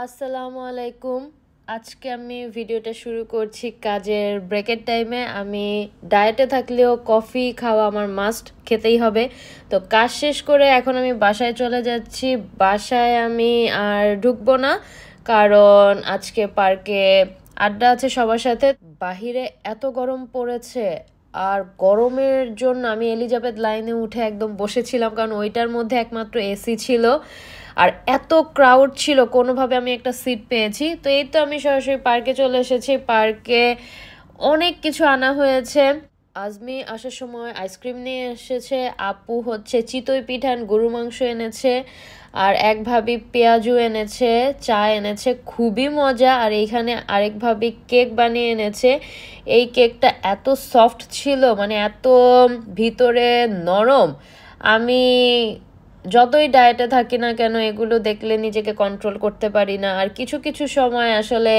আসসালামু আলাইকুম। আজকে আমি ভিডিওটা শুরু করছি কাজের ব্রেকের টাইমে। আমি ডায়েটে থাকলেও কফি খাওয়া আমার মাস্ট, খেতেই হবে। তো কাজ শেষ করে এখন আমি বাসায় চলে যাচ্ছি। বাসায় আমি আর ঢুকবো না, কারণ আজকে পার্কে আড্ডা আছে সবার সাথে। বাহিরে এত গরম পড়েছে, আর গরমের জন্য আমি এলিজাবেথ লাইনে উঠে একদম বসেছিলাম, কারণ ওইটার মধ্যে একমাত্র এসি ছিল। আর এত ক্রাউড ছিল, কোনোভাবে আমি একটা সিট পেয়েছি। তো এই তো আমি সরাসরি পার্কে চলে এসেছি। পার্কে অনেক কিছু আনা হয়েছে। আজমি আসার সময় আইসক্রিম নিয়ে এসেছে, আপু হচ্ছে চিতই পিঠান গরু মাংস এনেছে, আর এক ভাবি পেঁয়াজু এনেছে, চা এনেছে, খুবই মজা। আর এইখানে আরেক ভাবি কেক বানিয়ে এনেছে। এই কেকটা এত সফট ছিল, মানে এত ভিতরে নরম। আমি যতই ডায়েটে থাকি না কেন, এগুলো দেখলে নিজেকে কন্ট্রোল করতে পারি না। আর কিছু কিছু সময় আসলে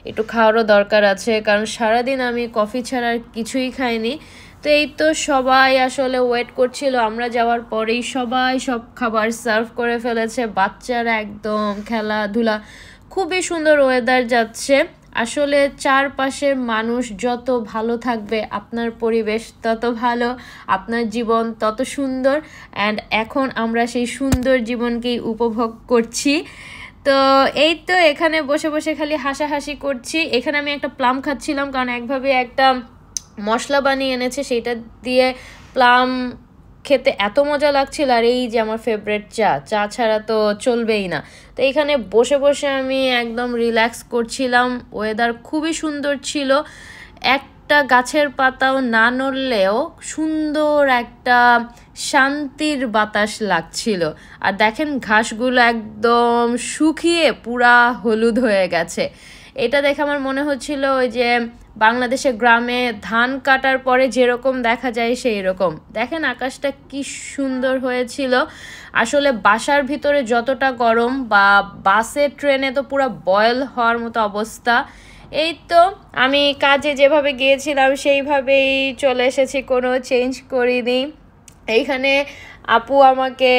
একটু খাওয়ারও দরকার আছে, কারণ সারাদিন আমি কফি ছাড়া আর কিছুই খাইনি। তো এই তো সবাই আসলে ওয়েট করছিল, আমরা যাওয়ার পরেই সবাই সব খাবার সার্ভ করে ফেলেছে। বাচ্চারা একদম খেলাধুলা, খুবই সুন্দর ওয়েদার যাচ্ছে। আসলে চারপাশের মানুষ যত ভালো থাকবে, আপনার পরিবেশ তত ভালো, আপনার জীবন তত সুন্দর। অ্যান্ড এখন আমরা সেই সুন্দর জীবনকেই উপভোগ করছি। তো এই তো এখানে বসে বসে খালি হাসাহাসি করছি। এখানে আমি একটা প্লাম খাচ্ছিলাম, কারণ একভাবে একটা মশলা বানিয়ে এনেছে, সেটা দিয়ে প্লাম খেতে এত মজা লাগছিল। আর এই যে আমার ফেভারিট চা, চা ছাড়া তো চলবেই না। তো এখানে বসে বসে আমি একদম রিল্যাক্স করছিলাম। ওয়েদার খুবই সুন্দর ছিল, একটা গাছের পাতাও না নড়লেও সুন্দর একটা শান্তির বাতাস লাগছিল। আর দেখেন ঘাসগুলো একদম শুকিয়ে পুরা হলুদ হয়ে গেছে। এটা দেখে আমার মনে হচ্ছিল ওই যে বাংলাদেশে গ্রামে ধান কাটার পরে যেরকম দেখা যায় সেই রকম। দেখেন আকাশটা কি সুন্দর হয়েছিল। আসলে বাসার ভিতরে যতটা গরম, বা বাসে ট্রেনে তো পুরো বয়েল হওয়ার মতো অবস্থা। এই তো আমি কাজে যেভাবে গিয়েছিলাম সেইভাবেই চলে এসেছি, কোনো চেঞ্জ করিনি। এইখানে আপু আমাকে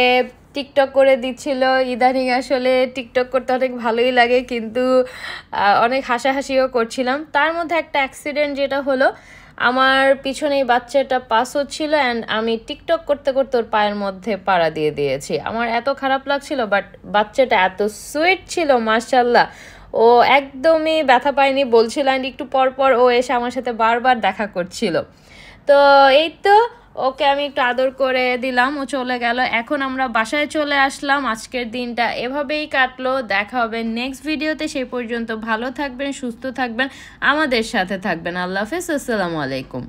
টিকটক করে দিচ্ছিল। ইদানিং আসলে টিকটক করতে অনেক ভালোই লাগে, কিন্তু অনেক হাসাহাসিও করছিলাম। তার মধ্যে একটা অ্যাক্সিডেন্ট যেটা হলো, আমার পিছনে এই বাচ্চাটা পাস হচ্ছিল, অ্যান্ড আমি টিকটক করতে করতে ওর পায়ের মধ্যে পাড়া দিয়ে দিয়েছি। আমার এত খারাপ লাগছিল, বাট বাচ্চাটা এত সুইট ছিল, মাশাল্লাহ। ও একদমই ব্যথা পায়নি বলছিল, অ্যান্ড একটু পর পর ও এসে আমার সাথে বারবার দেখা করছিল। তো এই তো ওকে আমি একটু আদর করে দিলাম, ও চলে গেল। এখন আমরা বাসায় চলে আসলাম। আজকের দিনটা এভাবেই কাটলো। দেখা হবে নেক্সট ভিডিওতে। সেই পর্যন্ত ভালো থাকবেন, সুস্থ থাকবেন, আমাদের সাথে থাকবেন। আল্লাহ হাফেজ, আসসালামু আলাইকুম।